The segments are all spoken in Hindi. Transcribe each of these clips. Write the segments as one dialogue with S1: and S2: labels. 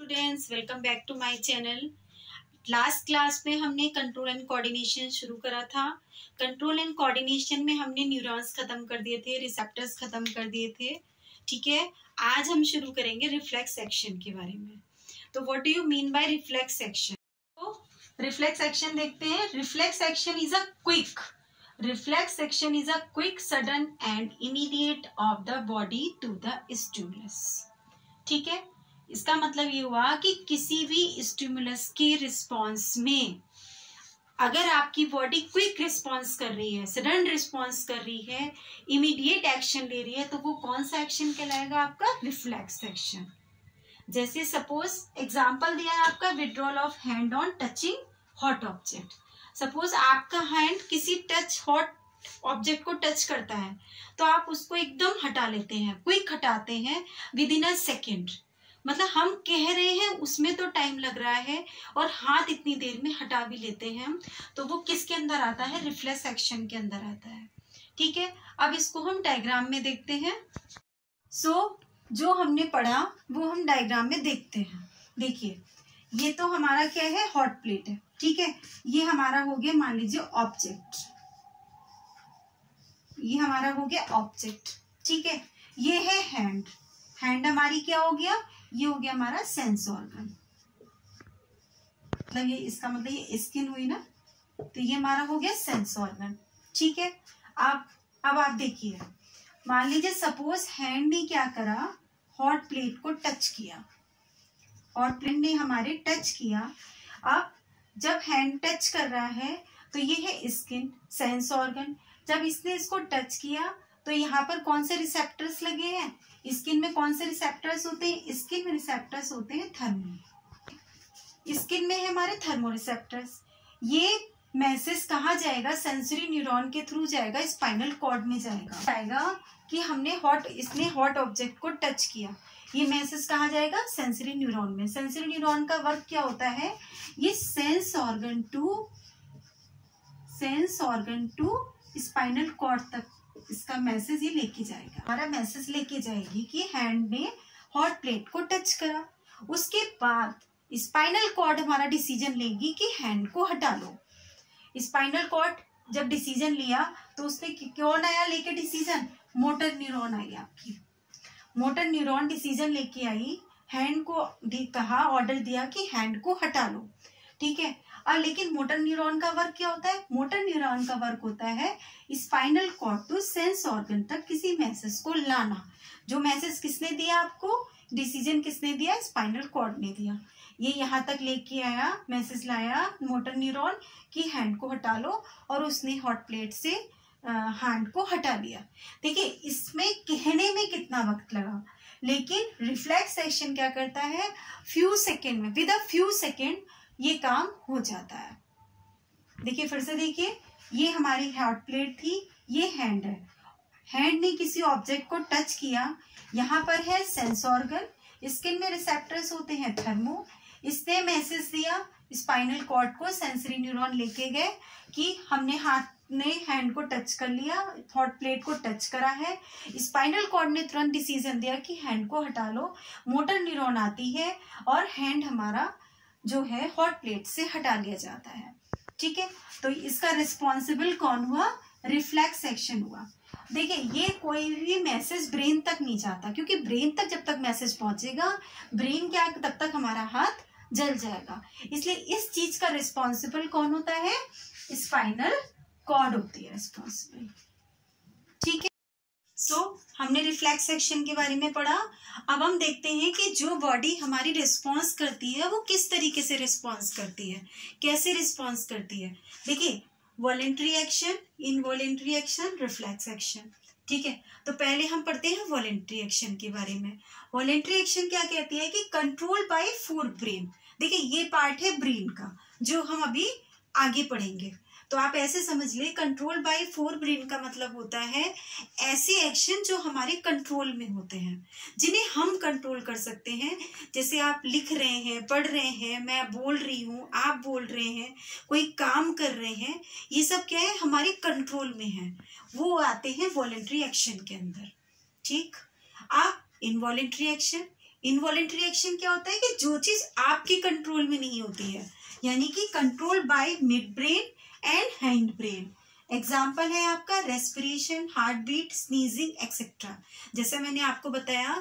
S1: Students, welcome back to my channel. Last class में हमने कंट्रोल एंड कोऑर्डिनेशन शुरू करा था। कंट्रोल एंड कोऑर्डिनेशन में हमने न्यूरॉन्स खत्म कर दिए थे, रिसेप्टर्स खत्म कर दिए थे। ठीक है, आज हम शुरू करेंगे रिफ्लेक्स एक्शन के बारे में। तो what do you mean by reflex action? तो रिफ्लेक्स एक्शन देखते हैं। Reflex action is a quick sudden and immediate of the body to the stimulus. ठीक है, इसका मतलब ये हुआ कि किसी भी स्टिमुलस के रिस्पॉन्स में अगर आपकी बॉडी क्विक रिस्पॉन्स कर रही है, सडन रिस्पॉन्स कर रही है, इमीडिएट एक्शन ले रही है, तो वो कौन सा एक्शन कहलाएगा? आपका रिफ्लेक्स एक्शन। जैसे सपोज एग्जांपल दिया है आपका withdrawal of hand on touching hot object. Suppose आपका हैंड किसी हॉट ऑब्जेक्ट को टच करता है तो आप उसको एकदम हटा लेते हैं, क्विक हटाते हैं विद इन अ सेकेंड। मतलब हम कह रहे हैं उसमें तो टाइम लग रहा है और हाथ इतनी देर में हटा भी लेते हैं हम, तो वो किसके अंदर आता है? रिफ्लेक्स एक्शन के अंदर आता है। ठीक है, अब इसको हम डायग्राम में देखते हैं। जो हमने पढ़ा वो हम डायग्राम में देखते हैं। देखिए, ये तो हमारा क्या है? हॉट प्लेट है। ठीक है, ये हमारा हो गया, मान लीजिए ऑब्जेक्ट, ये हमारा हो गया ऑब्जेक्ट। ठीक है, ये है हैंड हमारी क्या हो गया? ये हो गया हमारा सेंस ऑर्गन। मतलब ये इसका मतलब ये स्किन हुई ना, तो ये हमारा हो गया सेंस ऑर्गन। ठीक है, अब आप देखिए, मान लीजिए सपोज हैंड ने क्या करा? हॉट प्लेट को टच किया, हॉट प्लेट ने हमारे टच किया। अब जब हैंड टच कर रहा है तो ये है स्किन, सेंस ऑर्गन। जब इसने इसको टच किया तो यहाँ पर कौन से रिसेप्टर्स लगे हैं? स्किन में कौन से रिसेप्टर्स होते हैं? स्किन में रिसेप्टर्स होते हैं थर्मो। स्किन में है हमारे थर्मो रिसेप्टर्स। ये मैसेज कहाँ जाएगा? सेंसरी न्यूरॉन के थ्रू जाएगा, स्पाइनल कॉर्ड में जाएगा कि इसने हॉट ऑब्जेक्ट को टच किया। ये मैसेज कहाँ जाएगा? सेंसरी न्यूरॉन में। सेंसरी न्यूरॉन का वर्क क्या होता है? ये sense organ to spinal cord तक इसका मैसेज ये लेके जाएगा। हमारा मैसेज लेके जाएगी कि हैंड ने हॉट प्लेट को टच करा। उसके बाद स्पाइनल कॉर्ड हमारा डिसीजन लेगी कि हैंड को हटा लो। स्पाइनल कॉर्ड जब डिसीजन लिया तो उसने कौन आया लेके डिसीजन? मोटर न्यूरॉन आई आपकी। मोटर न्यूरॉन डिसीजन लेके आई, हैंड को कहा, ऑर्डर दिया कि हैंड को हटा लो। ठीक है, और लेकिन मोटर न्यूरॉन का वर्क क्या होता है? मोटर न्यूरॉन का वर्क होता है spinal cord to sense organ तक किसी मैसेज को लाना। जो मैसेज किसने दिया आपको? डिसीजन किसने दिया? स्पाइनल कॉर्ड ने दिया। ये यहाँ तक लेके आया, मैसेज लाया मोटर न्यूरॉन कि हैंड को हटा लो, और उसने हॉट प्लेट से हैंड को हटा लिया। देखिए, इसमें कहने में कितना वक्त लगा, लेकिन रिफ्लेक्स एक्शन क्या करता है? फ्यू सेकेंड में, विद अ फ्यू सेकेंड ये काम हो जाता है। देखिए, फिर से देखिए, ये हमारी हॉट प्लेट थी, ये हैंड है। हैंड ने किसी ऑब्जेक्ट को टच किया, यहाँ पर है सेंस ऑर्गन, स्किन में रिसेप्टर्स होते हैं थर्मो। इसने मैसेज दिया स्पाइनल कॉर्ड को, सेंसरी न्यूरॉन लेके गए कि हमने हैंड को टच कर लिया, हॉट प्लेट को टच करा है। स्पाइनल कॉर्ड ने तुरंत डिसीजन दिया कि हैंड को हटा लो। मोटर न्यूरॉन आती है और हैंड हमारा जो है हॉट प्लेट से हटा लिया जाता है। ठीक है, तो इसका रिस्पॉन्सिबल कौन हुआ? रिफ्लेक्स एक्शन हुआ। देखिए, ये कोई भी मैसेज ब्रेन तक नहीं जाता, क्योंकि ब्रेन तक जब तक मैसेज पहुंचेगा, ब्रेन क्या तब तक हमारा हाथ जल जाएगा। इसलिए इस चीज का रिस्पॉन्सिबल कौन होता है? स्पाइनल कॉर्ड होती है रिस्पॉन्सिबल। ठीक है, हमने रिफ्लेक्स एक्शन के बारे में पढ़ा। अब हम देखते हैं कि जो बॉडी हमारी रिस्पॉन्स करती है वो किस तरीके से रिस्पॉन्स करती है, कैसे रिस्पॉन्स करती है। देखिए, voluntary action, involuntary action, reflex action. ठीक है, तो पहले हम पढ़ते हैं वॉलेंट्री एक्शन के बारे में। वॉलेंट्री एक्शन क्या कहती है? कि कंट्रोल बाय फोर ब्रेन। देखिए, ये पार्ट है ब्रेन का, जो हम अभी आगे पढ़ेंगे। तो आप ऐसे समझ ले, कंट्रोल बाय फोर ब्रेन का मतलब होता है ऐसे एक्शन जो हमारे कंट्रोल में होते हैं, जिन्हें हम कंट्रोल कर सकते हैं। जैसे आप लिख रहे हैं, पढ़ रहे हैं, मैं बोल रही हूँ, आप बोल रहे हैं, कोई काम कर रहे हैं, ये सब क्या है? हमारे कंट्रोल में है, वो आते हैं वॉलेंट्री एक्शन के अंदर। ठीक, आप इनवॉलेंट्री एक्शन, इनवॉलेंट्री एक्शन क्या होता है कि जो चीज आपके कंट्रोल में नहीं होती है, यानी कि control by mid brain and hand brain. Example है आपका respiration, heart beat, sneezing etcetera. जैसे मैंने आपको बताया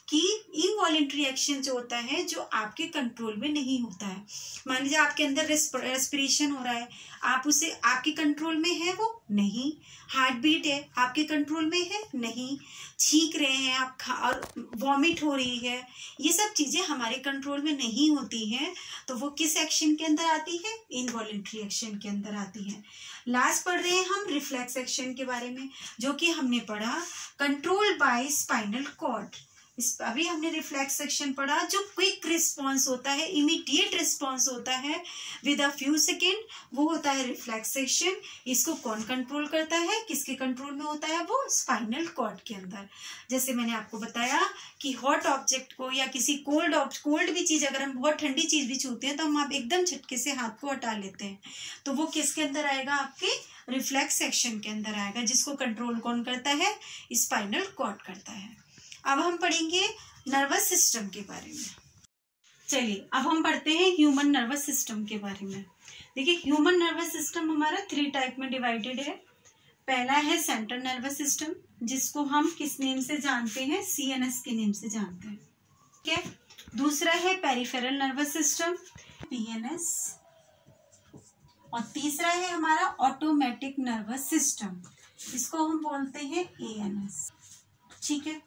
S1: कि इनवॉलेंट्री एक्शन जो होता है जो आपके कंट्रोल में नहीं होता है। मान लीजिए आपके अंदर रेस्पिरेशन हो रहा है, आप उसे आपके कंट्रोल में है वो नहीं। हार्ट बीट है, आपके कंट्रोल में है नहीं। छींक रहे हैं आप और वॉमिट हो रही है, ये सब चीजें हमारे कंट्रोल में नहीं होती हैं, तो वो किस एक्शन के अंदर आती है? इनवॉलेंट्री एक्शन के अंदर आती है। लास्ट पढ़ रहे हैं हम रिफ्लेक्स एक्शन के बारे में, जो कि हमने पढ़ा कंट्रोल बाय स्पाइनल कॉर्ड। अभी हमने रिफ्लेक्स एक्शन पढ़ा, जो क्विक रिस्पॉन्स होता है, इमीडिएट रिस्पॉन्स होता है विद अ फ्यू सेकेंड, वो होता है रिफ्लेक्स एक्शन। इसको कौन कंट्रोल करता है, किसके कंट्रोल में होता है? वो स्पाइनल कॉर्ड के अंदर। जैसे मैंने आपको बताया कि हॉट ऑब्जेक्ट को या किसी कोल्ड भी चीज, अगर हम बहुत ठंडी चीज भी छूते हैं तो हम आप एकदम झटके से हाथ को हटा लेते हैं, तो वो किसके अंदर आएगा? आपके रिफ्लेक्स एक्शन के अंदर आएगा, जिसको कंट्रोल कौन करता है? स्पाइनल कॉर्ड करता है। अब हम पढ़ेंगे नर्वस सिस्टम के बारे में। चलिए अब हम पढ़ते हैं ह्यूमन नर्वस सिस्टम के बारे में। देखिए ह्यूमन नर्वस सिस्टम हमारा 3 टाइप में डिवाइडेड है। पहला है सेंट्रल नर्वस सिस्टम, जिसको हम किस नेम से जानते हैं? CNS के नेम से जानते हैं, ठीक है। दूसरा है पेरिफेरल नर्वस सिस्टम, PNS, और तीसरा है हमारा ऑटोमेटिक नर्वस सिस्टम, इसको हम बोलते हैं ANS, ठीक है।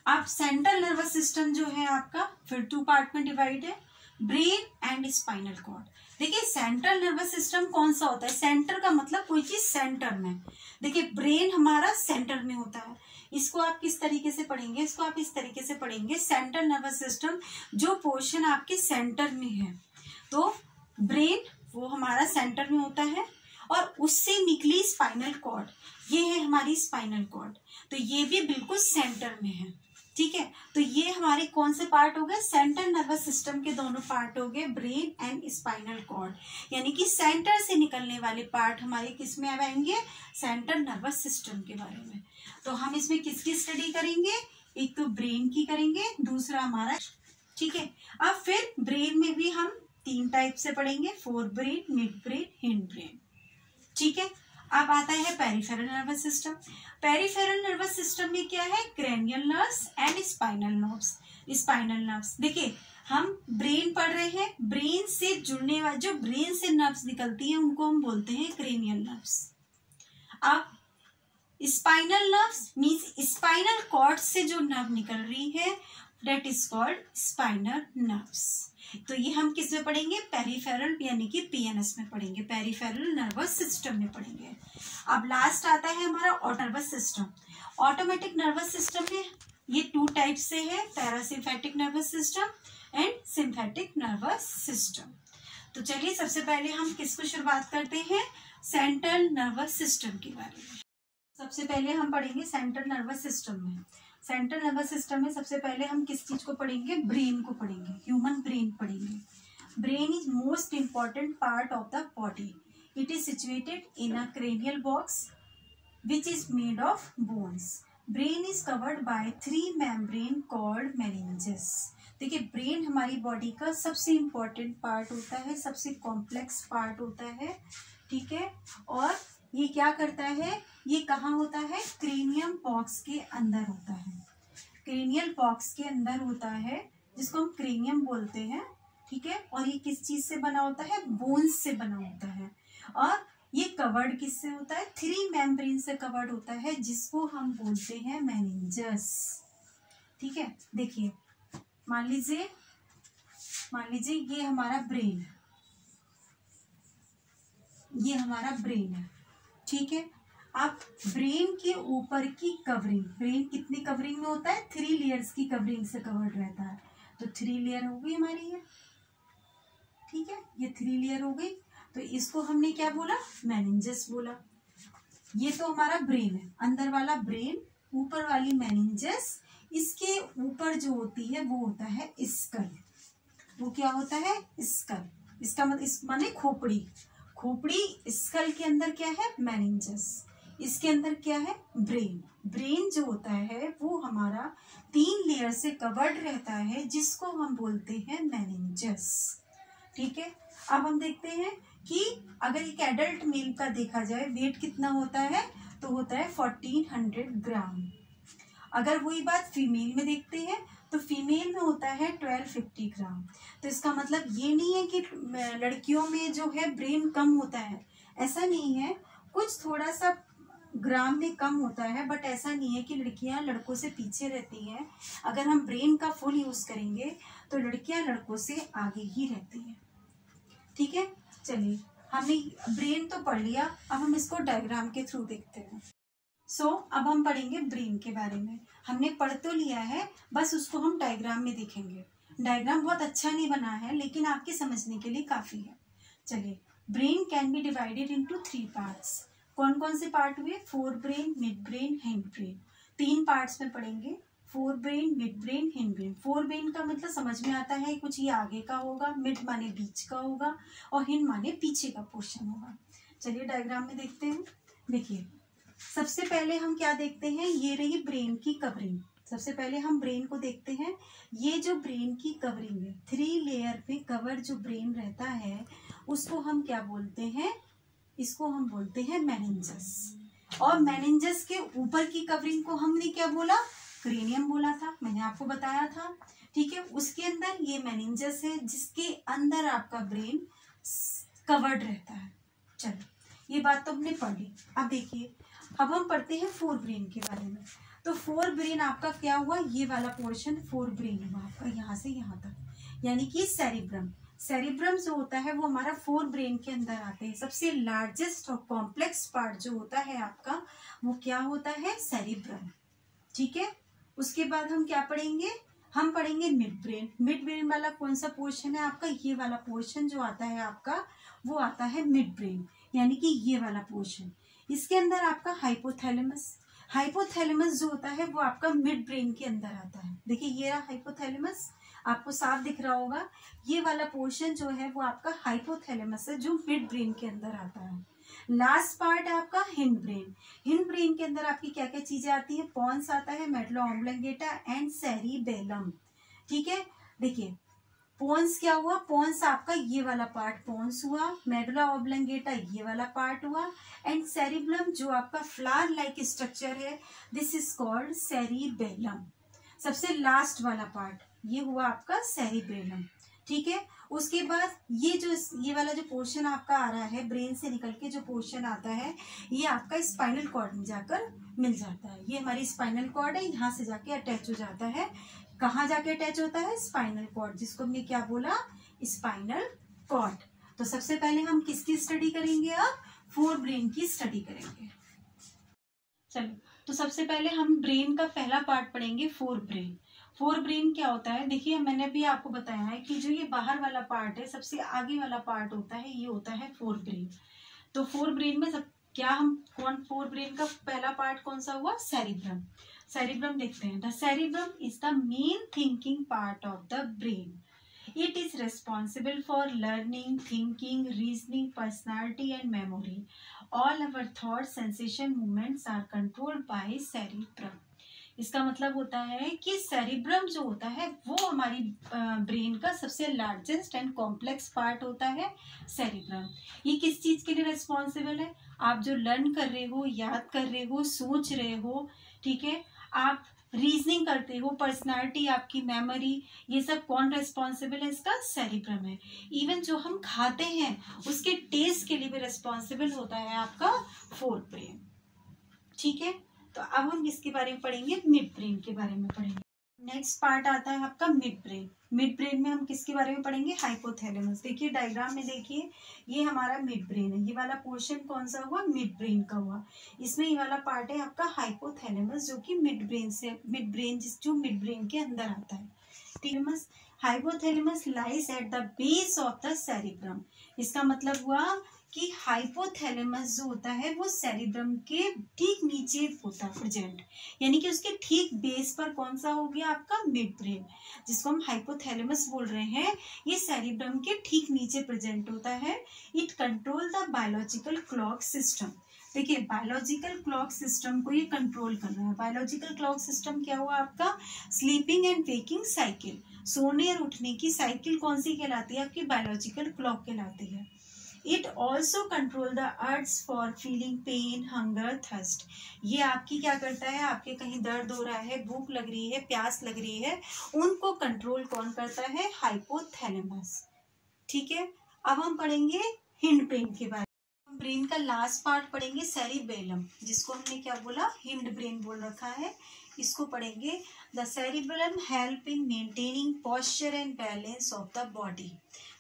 S1: अब सेंट्रल नर्वस सिस्टम जो है आपका फिर 2 पार्ट में डिवाइड है, ब्रेन एंड स्पाइनल कॉर्ड। देखिए सेंट्रल नर्वस सिस्टम कौन सा होता है? सेंटर का मतलब कोई चीज सेंटर में। देखिए ब्रेन हमारा सेंटर में होता है, इसको आप किस तरीके से पढ़ेंगे? इसको आप इस तरीके से पढ़ेंगे, सेंट्रल नर्वस सिस्टम जो पोर्शन आपके सेंटर में है, तो ब्रेन वो हमारा सेंटर में होता है, और उससे निकली स्पाइनल कॉर्ड, ये है हमारी स्पाइनल कॉर्ड, तो ये भी बिल्कुल सेंटर में है, ठीक है। तो ये हमारे कौन से पार्ट हो गए? सेंट्रल नर्वस सिस्टम के दोनों पार्ट हो गए, ब्रेन एंड स्पाइनल कॉर्ड, यानी कि सेंटर से निकलने वाले पार्ट हमारे किस में आएंगे? सेंट्रल नर्वस सिस्टम के बारे में। तो हम इसमें किसकी स्टडी करेंगे? एक तो ब्रेन की करेंगे, दूसरा हमारा, ठीक है। अब फिर ब्रेन में भी हम 3 टाइप से पढ़ेंगे, fore brain, mid brain, hind brain, ठीक है। अब आता है peripheral nervous system. Peripheral nervous system में क्या है? Cranial nerves and spinal nerves. Spinal nerves, देखिए हम ब्रेन पढ़ रहे हैं, ब्रेन से जुड़ने वाले जो ब्रेन से नर्व्स निकलती हैं उनको हम बोलते हैं क्रेनियल नर्व्स। अब spinal nerves means spinal cord से जो नर्व निकल रही है, that is called spinal nerves. तो ये हम किस में पढ़ेंगे? पेरिफेरल यानी कि PNS में पढ़ेंगे, पेरिफेरल नर्वस सिस्टम में पढ़ेंगे। अब लास्ट आता है हमारा nervous system. Automatic nervous system में ये 2 टाइप से है, parasympathetic nervous system and sympathetic nervous system. तो चलिए सबसे पहले हम किसको शुरुआत करते हैं? सेंट्रल नर्वस सिस्टम के बारे में। सबसे पहले हम पढ़ेंगे सेंट्रल नर्वस सिस्टम में। सेंट्रल नर्वस सिस्टम में सबसे पहले हम किस चीज को पढ़ेंगे? ब्रेन को पढ़ेंगे, ह्यूमन ब्रेन पढ़ेंगे। Brain is most important part of the body. It is situated in a cranial box which is made of bones. Brain is covered by 3 membrane called meninges. देखिए ब्रेन हमारी बॉडी का सबसे इंपॉर्टेंट पार्ट होता है, सबसे कॉम्प्लेक्स पार्ट होता है, ठीक है। और ये क्या करता है? ये कहाँ होता है? क्रेनियम बॉक्स के अंदर होता है, क्रेनियल बॉक्स के अंदर होता है, जिसको हम क्रेनियम बोलते हैं, ठीक है। और ये किस चीज से बना होता है? बोन्स से बना होता है। और ये कवर्ड किससे होता है? 3 मेम्ब्रेन से कवर्ड होता है, जिसको हम बोलते हैं मेनिंजेस, ठीक है। देखिए मान लीजिए ये हमारा ब्रेन है, ये हमारा ब्रेन है, ठीक है। अब ब्रेन के ऊपर की कवरिंग, ब्रेन कितनी कवरिंग में होता है? 3 लेयर्स की कवरिंग से कवर्ड रहता है, तो 3 लेयर हो गई हमारी ये, ठीक है। ये 3 लेयर हो गई, तो इसको हमने क्या बोला? मेनिंजेस बोला। ये तो हमारा ब्रेन है, अंदर वाला ब्रेन, ऊपर वाली मेनिंजेस, इसके ऊपर जो होती है वो होता है स्कल। वो क्या होता है? स्कल। इसका मतलब माने खोपड़ी, खोपड़ी, स्कल के अंदर क्या है? मेनिंजेस। इसके अंदर क्या है, ब्रेन। ब्रेन जो होता है वो हमारा 3 लेयर से कवर्ड रहता है, जिसको हम बोलते हैं मेनिंजस। ठीक है, अब हम देखते हैं कि अगर एक एडल्ट मेल का देखा जाए वेट कितना होता है, तो होता है 1400 ग्राम। अगर वही बात फीमेल में देखते हैं तो फीमेल में होता है 1250 ग्राम। तो इसका मतलब ये नहीं है कि लड़कियों में जो है ब्रेन कम होता है, ऐसा नहीं है, कुछ थोड़ा सा ग्राम में कम होता है, बट ऐसा नहीं है कि लड़कियां लड़कों से पीछे रहती हैं। अगर हम ब्रेन का फुल यूज करेंगे तो लड़कियां लड़कों से आगे ही रहती हैं। ठीक है, चलिए हमने ब्रेन तो पढ़ लिया, अब हम इसको डायग्राम के थ्रू देखते हैं। अब हम पढ़ेंगे ब्रेन के बारे में। हमने पढ़ तो लिया है, बस उसको हम डायग्राम में देखेंगे। डायग्राम बहुत अच्छा नहीं बना है, लेकिन आपके समझने के लिए काफी है। चलिए, brain can be divided into 3 parts. कौन कौन से पार्ट हुए, fore brain, mid brain, hind brain. 3 parts में पढ़ेंगे, fore brain, mid brain, hind brain. Fore brain का मतलब समझ में आता है, कुछ ये आगे का होगा, मिड माने बीच का होगा, और हिंड माने पीछे का पोर्शन होगा। चलिए डायग्राम में देखते हैं। देखिए, सबसे पहले हम क्या देखते हैं, ये रही ब्रेन की कवरिंग। सबसे पहले हम ब्रेन को देखते हैं। ये जो ब्रेन की कवरिंग है, 3 लेयर पे कवर जो ब्रेन रहता है, उसको हम क्या बोलते हैं, इसको हम बोलते हैं मेनिंजस। और मेनिंजस के ऊपर की कवरिंग को हमने क्या बोला, क्रेनियम बोला था, मैंने आपको बताया था। ठीक है, उसके अंदर ये मेनिंजस है, जिसके अंदर आपका ब्रेन कवर्ड रहता है। चलो, ये बात तो हमने पढ़ ली। अब देखिए, अब हम पढ़ते हैं फोर ब्रेन के बारे में। तो फोर ब्रेन आपका क्या हुआ, ये वाला पोर्शन फोर ब्रेन हुआ आपका, यहाँ से यहाँ तक, यानी कि सेरिब्रम। सेरिब्रम जो होता है वो हमारा फोर ब्रेन के अंदर आते हैं। सबसे लार्जेस्ट और कॉम्प्लेक्स पार्ट जो होता है आपका, वो क्या होता है, सेरिब्रम। ठीक है, उसके बाद हम क्या पढ़ेंगे, हम पढ़ेंगे मिड ब्रेन। मिड ब्रेन वाला कौन सा पोर्शन है आपका, ये वाला पोर्शन जो आता है आपका, वो आता है मिड ब्रेन, यानी कि ये वाला पोर्शन। इसके अंदर आपका हाइपोथैलेमस। हाइपोथैलेमस जो होता है वो आपका मिड ब्रेन के अंदर आता है। देखिए, ये रहा हाइपोथैलेमस, आपको साफ दिख रहा होगा। ये वाला पोर्शन जो है वो आपका हाइपोथैलेमस है, जो मिड ब्रेन के अंदर आता है। लास्ट पार्ट है आपका हिंड ब्रेन। हिंड ब्रेन के अंदर आपकी क्या क्या चीजें आती है, पॉन्स आता है, मेडुला ऑब्लंगेटा एंड सेरिबेलम। ठीक है, देखिए पोन्स क्या हुआ, पोन्स आपका ये वाला पार्ट पोन्स हुआ, मेडुला ऑब्लंगेटा ये वाला पार्ट हुआ, एंड सेरिबेलम जो आपका फ्लावर लाइक स्ट्रक्चर है, दिस इज कॉल्ड सेरिबेलम। सबसे लास्ट वाला पार्ट ये हुआ आपका सेरिबेलम। ठीक है, उसके बाद ये वाला जो पोर्शन आपका आ रहा है, ब्रेन से निकल के जो पोर्शन आता है, ये आपका स्पाइनल कॉर्ड में जाकर मिल जाता है। ये हमारी स्पाइनल कॉर्ड है, यहाँ से जाके अटैच हो जाता है। कहाँ जाके अटैच होता है, स्पाइनल कॉर्ड, जिसको हमने क्या बोला, स्पाइनल कॉर्ड। तो सबसे पहले हम किसकी स्टडी करेंगे, अब फोर ब्रेन की स्टडी करेंगे। चलो, तो सबसे पहले हम ब्रेन का पहला पार्ट पढ़ेंगे, फोर ब्रेन। फोर ब्रेन क्या होता है, देखिए मैंने भी आपको बताया है कि जो ये बाहर वाला पार्ट है, सबसे आगे वाला पार्ट होता है, ये होता है फोर ब्रेन। तो फोर ब्रेन में फोर ब्रेन का पहला पार्ट कौन सा हुआ, सेरिब्रम। सेरिब्रम देखते हैं। The cerebrum is the main thinking part of the brain. It is responsible for learning, thinking, reasoning, personality and memory. All our thoughts, sensation, movements are controlled by cerebrum. इसका मतलब होता है कि सेरिब्रम जो होता है वो हमारी ब्रेन का सबसे लार्जेस्ट एंड कॉम्प्लेक्स पार्ट होता है, सेरिब्रम। ये किस चीज के लिए रिस्पॉन्सिबल है, आप जो लर्न कर रहे हो, याद कर रहे हो, सोच रहे हो, ठीक है, आप रीजनिंग करते हो, पर्सनालिटी, आपकी मेमोरी, ये सब कौन रिस्पॉन्सिबल है, इसका सेरिब्रम है। इवन जो हम खाते हैं उसके टेस्ट के लिए भी रिस्पॉन्सिबल होता है आपका फोर्थ ब्रेन। ठीक है, तो अब हम इसके बारे में पढ़ेंगे, मिड ब्रेन के बारे में पढ़ेंगे। नेक्स्ट पार्ट आता है आपका मिड ब्रेन। मिड ब्रेन में हम किसके बारे में पढ़ेंगे, हाइपोथैलेमस। देखिए डायग्राम में, देखिए ये हमारा मिड ब्रेन है, ये वाला पोर्शन कौन सा हुआ, मिड ब्रेन का हुआ। इसमें ये वाला पार्ट है आपका हाइपोथैलेमस, जो कि मिड ब्रेन जो मिड ब्रेन के अंदर आता है। Thalamus, hypothalamus lies at the base of the cerebrum. इसका मतलब हुआ कि हाइपोथैलेमस जो होता है वो सेरिब्रम के ठीक नीचे होता है प्रेजेंट, यानी कि उसके ठीक बेस पर कौन सा हो गया आपका मिड ब्रेन, जिसको हम हाइपोथैलेमस बोल रहे हैं। ये सेरिब्रम के ठीक नीचे प्रेजेंट होता है। It control the biological clock system. देखिए बायोलॉजिकल क्लॉक सिस्टम को ये कंट्रोल कर रहा है। बायोलॉजिकल क्लॉक सिस्टम क्या हुआ आपका, स्लीपिंग एंड वेकिंग साइकिल, सोने और उठने की साइकिल कौन सी कहलाती है आपकी, बायोलॉजिकल क्लॉक कहलाती है। It also control the urge for feeling pain, hunger, thirst. ये आपकी क्या करता है, आपके कहीं दर्द हो रहा है, भूख लग रही है, प्यास लग रही है, उनको कंट्रोल कौन करता है, हाइपोथैलेमस। ठीक है, अब हम पढ़ेंगे हिंड ब्रेन के बारे में। ब्रेन का लास्ट पार्ट पढ़ेंगे सेरिबेलम, जिसको हमने क्या बोला, हिंड ब्रेन बोल रखा है। इसको पढ़ेंगे। The cerebellum help in maintaining posture and balance of the body.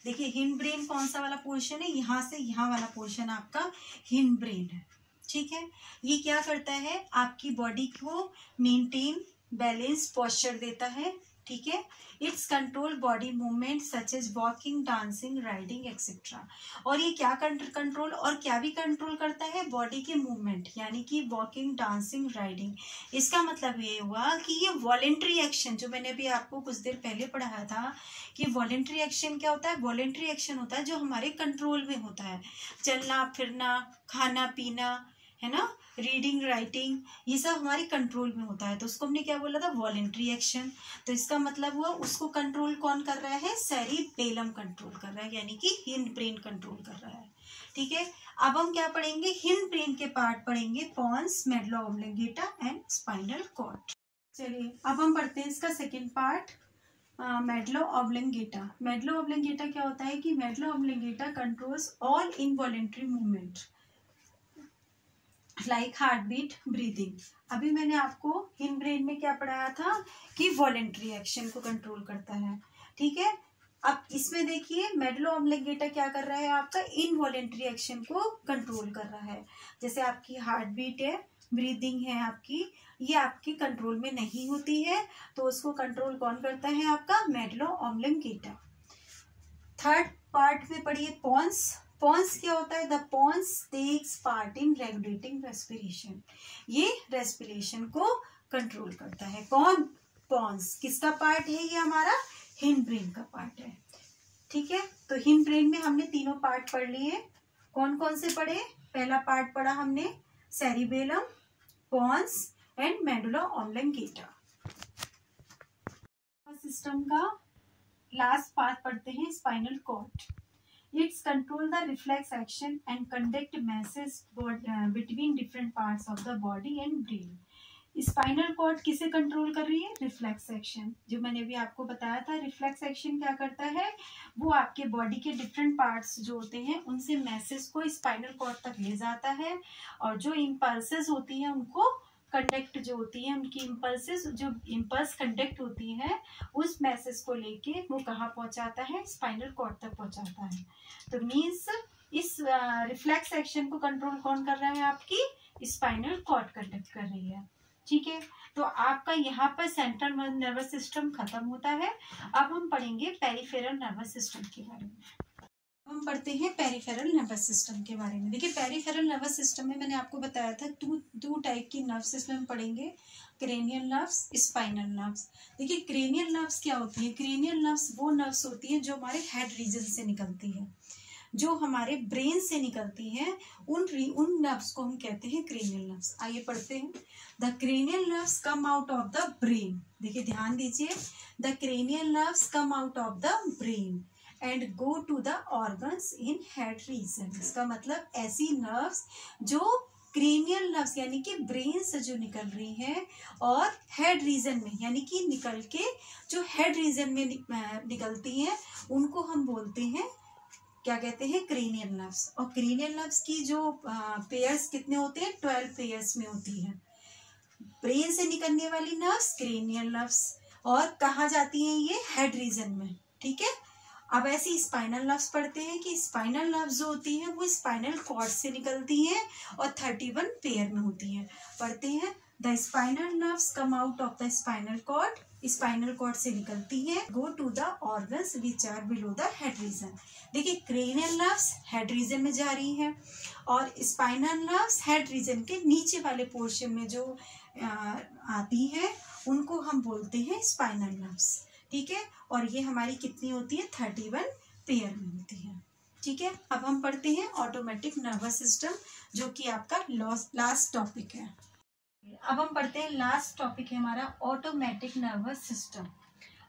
S1: देखिए हिंड ब्रेन कौन सा वाला पोर्शन है, यहाँ से यहाँ वाला पोर्शन आपका हिंड ब्रेन है। ठीक है, ये क्या करता है, आपकी बॉडी को मेंटेन, बैलेंस, पोस्चर देता है। ठीक है, it's control body movement such as walking, dancing, riding etcetera. और ये क्या कंट्रोल, और क्या भी कंट्रोल करता है, बॉडी के मूवमेंट, यानी कि वॉकिंग, डांसिंग, राइडिंग। इसका मतलब ये हुआ कि ये वॉलेंट्री एक्शन, जो मैंने अभी आपको कुछ देर पहले पढ़ाया था कि वॉलेंट्री एक्शन क्या होता है, वॉलेंट्री एक्शन होता है जो हमारे कंट्रोल में होता है। चलना फिरना, खाना पीना, है ना, रीडिंग, राइटिंग, ये सब हमारे कंट्रोल में होता है, तो उसको हमने क्या बोला था, वॉलेंट्री एक्शन। तो इसका मतलब हुआ उसको कंट्रोल कौन कर रहा है, सेरिबेलम कंट्रोल कर रहा है, यानी कि हिंड ब्रेन कंट्रोल कर रहा है। ठीक है, अब हम क्या पढ़ेंगे, हिंड ब्रेन के पार्ट पढ़ेंगे, pons, medulla oblongata and spinal cord. चलिए अब हम पढ़ते हैं इसका second part, medulla oblongata. Medulla oblongata क्या होता है कि medulla oblongata controls all involuntary movement like heart beat, breathing. अभी मैंने आपको हिंड ब्रेन में क्या पढ़ाया था कि वॉलेंट्री एक्शन को कंट्रोल करता है। ठीक है, अब इसमें देखिए मेडुला ऑब्लिंगेटा क्या कर रहा है, आपका इनवॉलेंट्री एक्शन को कंट्रोल कर रहा है। जैसे आपकी हार्ट बीट है, ब्रीदिंग है आपकी, ये आपकी कंट्रोल में नहीं होती है, तो उसको कंट्रोल कौन करता है, आपका मेडुला ऑब्लिंगेटा। थर्ड पार्ट में पढ़िए पॉन्स। पॉन्स क्या होता है, the pons takes part in regulating respiration. ये रेस्पिरेशन को कंट्रोल करता है। कौन, पॉन्स। किसका पार्ट है ये, हमारा हिंड ब्रेन का पार्ट है। ठीक है, तो हिंड ब्रेन में हमने तीनों पार्ट पढ़ लिए। कौन कौन से पढ़े, पहला पार्ट पढ़ा हमने cerebellum, pons and medulla oblongata. System का लास्ट पार्ट पढ़ते हैं, spinal cord. It's control the reflex action and conduct messages between different parts of the body and brain. Spinal cord किसे कंट्रोल कर रही है, रिफ्लेक्स एक्शन। जो मैंने भी आपको बताया था, रिफ्लेक्स एक्शन क्या करता है, वो आपके बॉडी के डिफरेंट पार्ट्स जो होते हैं उनसे मैसेज को स्पाइनल कॉर्ड तक ले जाता है, और जो इम्पल्सेस होती हैं उनको कंडक्ट, जो होती है उनकी इम्पल्सेस, जो इम्पल्स कंडक्ट होती है, उस मैसेज को लेके वो कहाँ पहुंचाता है, स्पाइनल कॉर्ड तक पहुंचाता है। तो मीन्स इस रिफ्लेक्स एक्शन को कंट्रोल कौन कर रहा है, आपकी स्पाइनल कॉर्ड कंडक्ट कर रही है। ठीक है, तो आपका यहाँ पर सेंट्रल नर्वस सिस्टम खत्म होता है। अब हम पढ़ेंगे पेरिफेरल नर्वस सिस्टम के बारे में। हम पढ़ते हैं पेरिफेरल नर्वस सिस्टम के बारे में। देखिए पेरिफेरल नर्वस सिस्टम में मैंने आपको बताया था दो टाइप की नर्व सिस्टम पढ़ेंगे, क्रेनियल नर्व्स, स्पाइनल नर्व्स। देखिए क्रेनियल नर्व्स क्या होती है, क्रेनियल नर्व्स वो नर्व्स होती हैं जो हमारे हेड रीजन से निकलती है, जो हमारे ब्रेन से निकलती हैं, उन नर्व्स को हम कहते हैं क्रेनियल नर्व्स। आइए पढ़ते हैं, the cranial nerves come out of the brain. देखिए ध्यान दीजिए, the cranial nerves come out of the brain and go to the organs in head region. इसका मतलब ऐसी नर्व्स जो क्रेनियल नर्व्स यानी कि ब्रेन से जो निकल रही हैं और हेड रीजन में यानी कि निकल के जो हेड रीजन में निकलती हैं, उनको हम बोलते हैं, क्या कहते हैं, क्रेनियल नर्व्स। और क्रेनियल नर्व्स की जो पेयर्स कितने होते हैं, 12 पेयर्स में होती है। ब्रेन से निकलने वाली नर्व्स क्रेनियल नर्व्स, और कहाँ जाती हैं ये, हेड रीजन में। ठीक है, अब ऐसी स्पाइनल नर्व्स पढ़ते हैं कि स्पाइनल नर्व्स जो होती हैं वो स्पाइनल कॉर्ड से निकलती हैं और 31 पेयर में होती हैं। पढ़ते हैं, the spinal nerves come out of the spinal cord, spinal cord से निकलती हैं, go to the organs which are below the head region. देखिए क्रेनियल नर्व्स हेड रीजन में जा रही हैं और स्पाइनल नर्व्स हेड रीजन के नीचे वाले पोर्शन में जो आती हैं उनको हम बोलते हैं स्पाइनल नर्व्स। ठीक है, और ये हमारी कितनी होती है, 31 पेयर में होती है। ठीक है, अब हम पढ़ते हैं ऑटोमेटिक नर्वस सिस्टम, जो कि आपका लास्ट टॉपिक है। अब हम पढ़ते हैं लास्ट टॉपिक है हमारा automatic nervous system.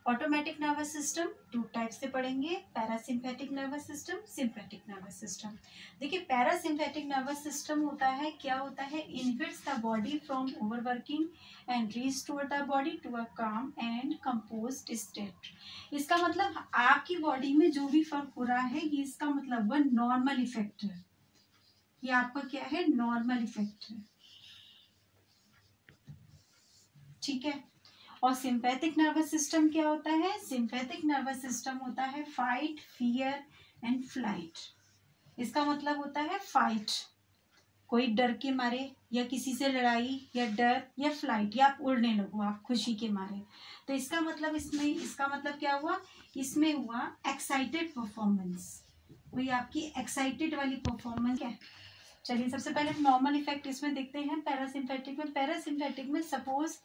S1: Automatic nervous system 2 type से पढ़ेंगे, parasympathetic nervous system, sympathetic nervous system. देखिए पैरासिम्पैथिक नर्वस सिस्टम होता है, क्या होता है, inhibits the body from overworking and restore the body to a calm and composed state. इसका मतलब आपकी बॉडी में जो भी फर्क हो रहा है, ये इसका मतलब वह नॉर्मल इफेक्ट है। ये आपका क्या है, नॉर्मल इफेक्ट है। ठीक है, और सिंपैथिक नर्वस सिस्टम क्या होता है, सिंपैथिक नर्वस सिस्टम होता है फाइट, फियर एंड फ्लाइट। इसका मतलब होता है फाइट, कोई डर के मारे या किसी से लड़ाई या डर, या फ्लाइट या आप उड़ने लगो आप खुशी के मारे। तो इसका मतलब इसका मतलब क्या हुआ, इसमें हुआ एक्साइटेड परफॉर्मेंस, कोई आपकी एक्साइटेड वाली परफॉर्मेंस है। चलिए सबसे पहले नॉर्मल इफेक्ट इसमें देखते हैं पैरासिम्पैथिक में। पैरासिम्पैथिक में सपोज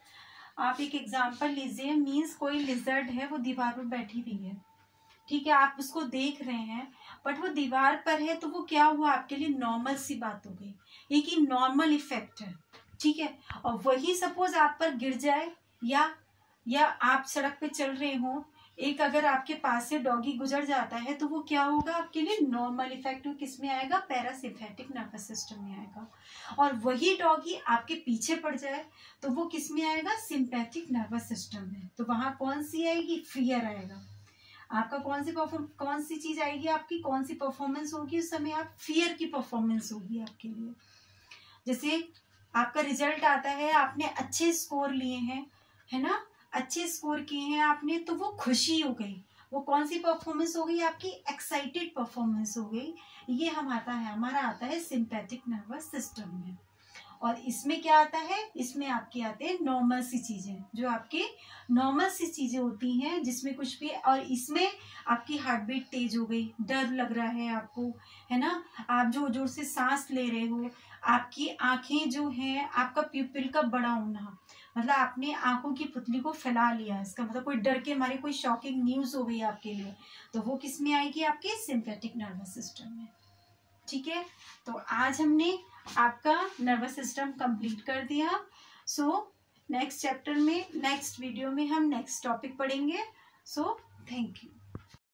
S1: आप एक एग्जांपल लीजिए, मीन्स कोई लिजर्ड है, वो दीवार पर बैठी हुई है, ठीक है, आप उसको देख रहे हैं बट वो दीवार पर है, तो वो क्या हुआ आपके लिए, नॉर्मल सी बात हो गई, ये कि नॉर्मल इफेक्ट है। ठीक है, और वही सपोज आप पर गिर जाए या आप सड़क पे चल रहे हो, एक अगर आपके पास से डॉगी गुजर जाता है, तो वो क्या होगा आपके लिए, नॉर्मल इफेक्ट किस में आएगा, पैरासिम्पैथिक नर्वस सिस्टम में आएगा। और वही डॉगी आपके पीछे पड़ जाए तो वो किस में आएगा, सिंपैथिक नर्वस सिस्टम में। तो वहां कौन सी आएगी, फियर आएगा आपका। कौन सी चीज आएगी आपकी, कौन सी परफॉर्मेंस होगी उस समय, आप फियर की परफॉर्मेंस होगी आपके लिए। जैसे आपका रिजल्ट आता है, आपने अच्छे स्कोर लिए हैं, है ना, अच्छे स्कोर किए हैं आपने, तो वो खुशी हो गई, वो कौन सी परफॉर्मेंस हो गई आपकी, एक्साइटेड परफॉर्मेंस हो गई। ये हमारा आता है सिंपैथिक नर्वस सिस्टम में। और इसमें क्या आता है, इसमें आपके आते हैं नॉर्मल सी चीजें, जो आपकी नॉर्मल सी चीजें होती हैं, जिसमें कुछ भी, और इसमें आपकी हार्ट बीट तेज हो गई, डर लग रहा है आपको, है ना, आप जोर जोर से सांस ले रहे हो, आपकी आंखें जो हैं, आपका प्यूपिल का बड़ा होना, मतलब आपने आंखों की पुतली को फैला लिया, इसका मतलब कोई डर के मारे कोई शॉकिंग न्यूज हो गई आपके लिए, तो वो किस में आएगी, आपके सिंपैथिक नर्वस सिस्टम में। ठीक है, तो आज हमने आपका नर्वस सिस्टम कंप्लीट कर दिया। सो नेक्स्ट चैप्टर में, नेक्स्ट वीडियो में हम नेक्स्ट टॉपिक पढ़ेंगे। So thank you.